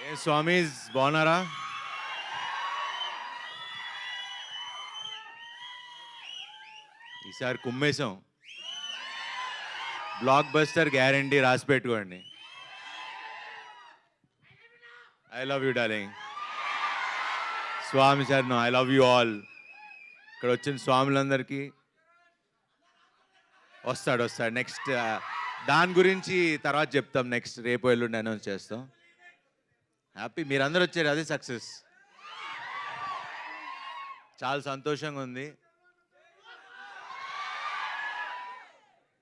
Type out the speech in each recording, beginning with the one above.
ఏ స్వామీస్ బాగున్నారా? ఈసారి కుమ్మేశాం. Block buster guarantee రాసి పెట్టుకోండి. I love you darling. Swami sir I love you all. ఇక్కడ వచ్చిన స్వాములందరికీ వస్తాడు నెక్స్ట్ దాని గురించి తర్వాత చెప్తాం. నెక్స్ట్ రేపు ఎల్లుండి అనౌన్స్ చేస్తాం. హ్యాపీ మీరందరూ వచ్చారు, అదే సక్సెస్. చాలా సంతోషంగా ఉంది.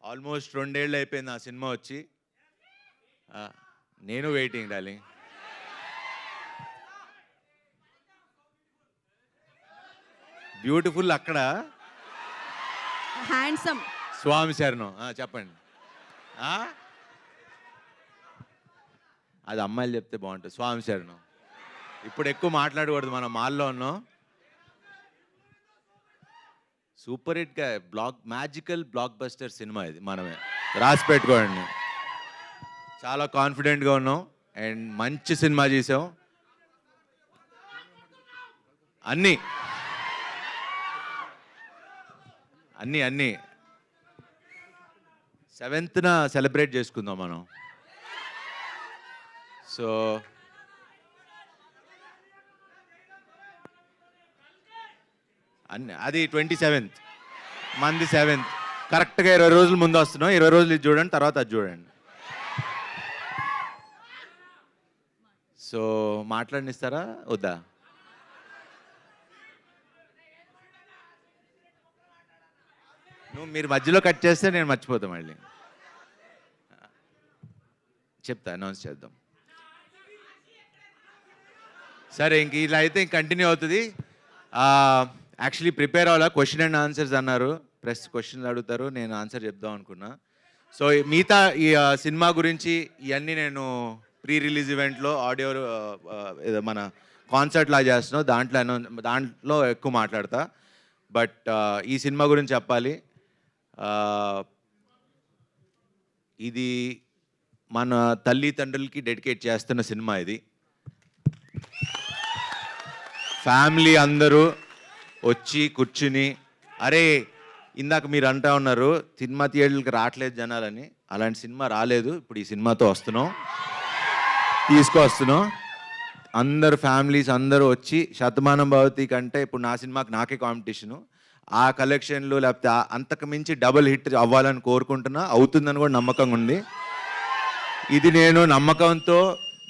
ఆల్మోస్ట్ 2 ఏళ్ళు అయిపోయింది ఆ సినిమా వచ్చి. నేను వెయిటింగ్ డార్లింగ్. బ్యూటిఫుల్ అక్కడ హ్యాండ్సమ్ స్వామి శరణం. చెప్పండి. అది అమ్మాయిలు చెప్తే బాగుంటుంది. స్వామి శరణం. ఇప్పుడు ఎక్కువ మాట్లాడకూడదు, మనం మాల్లో ఉన్నాం. సూపర్ హిట్గా మ్యాజికల్ బ్లాక్ బస్టర్ సినిమా ఇది. మనమే రాసి పెట్టుకోండి. చాలా కాన్ఫిడెంట్గా ఉన్నాం అండ్ మంచి సినిమా చేసాం. అన్నీ 7th సెలబ్రేట్ చేసుకుందాం మనం. సో అది 27th, మంది 7th. కరెక్ట్గా 20 రోజుల ముందు వస్తున్నాం. 20 రోజులు ఇది చూడండి, తర్వాత అది చూడండి. సో మాట్లాడినిస్తారా వద్దా? మీరు మధ్యలో కట్ చేస్తే నేను మర్చిపోతా. మళ్ళీ చెప్తా, అనౌన్స్ చేద్దాం. సరే, ఇంక ఇలా అయితే కంటిన్యూ అవుతుంది. యాక్చువల్లీ ప్రిపేర్ అవ్వాలా. క్వశ్చన్ అండ్ ఆన్సర్స్ అన్నారు. ప్రెస్ క్వశ్చన్లు అడుగుతారు, నేను ఆన్సర్ చెప్దాం అనుకున్నా. సో మిగతా ఈ సినిమా గురించి ఇవన్నీ నేను ప్రీ రిలీజ్ ఈవెంట్లో ఆడియో ఏదో మన కాన్సర్ట్ లా చేస్తున్నాం, దాంట్లో ఎక్కువ మాట్లాడతా. బట్ ఈ సినిమా గురించి చెప్పాలి. ఇది మన తల్లిదండ్రులకి డెడికేట్ చేస్తున్న సినిమా ఇది. ఫ్యామిలీ అందరూ వచ్చి కూర్చుని, అరే ఇందాక మీరు అంటా ఉన్నారు సినిమా థియేటర్కి రావట్లేదు జనాలని. అలాంటి సినిమా రాలేదు. ఇప్పుడు ఈ సినిమాతో తీసుకొస్తున్నాం. అందరు ఫ్యామిలీస్ అందరూ వచ్చి, శతమానం భవతి కంటే ఇప్పుడు నా సినిమాకి నాకే కాంపిటీషను. ఆ కలెక్షన్లు లేకపోతే అంతకు మించి డబుల్ హిట్ అవ్వాలని కోరుకుంటున్నా. అవుతుందని కూడా నమ్మకంగా ఉంది. ఇది నేను నమ్మకంతో,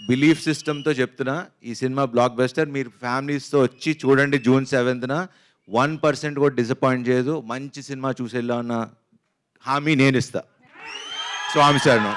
బిలీఫ్ సిస్టమ్తో చెప్తున్నా. ఈ సినిమా బ్లాక్ బస్టర్. మీరు ఫ్యామిలీస్తో వచ్చి చూడండి. June 7th 1% కూడా డిసప్పాయింట్ చేయదు. మంచి సినిమా చూసేలా ఉన్న హామీ నేను ఇస్తా. స్వామి శరణం.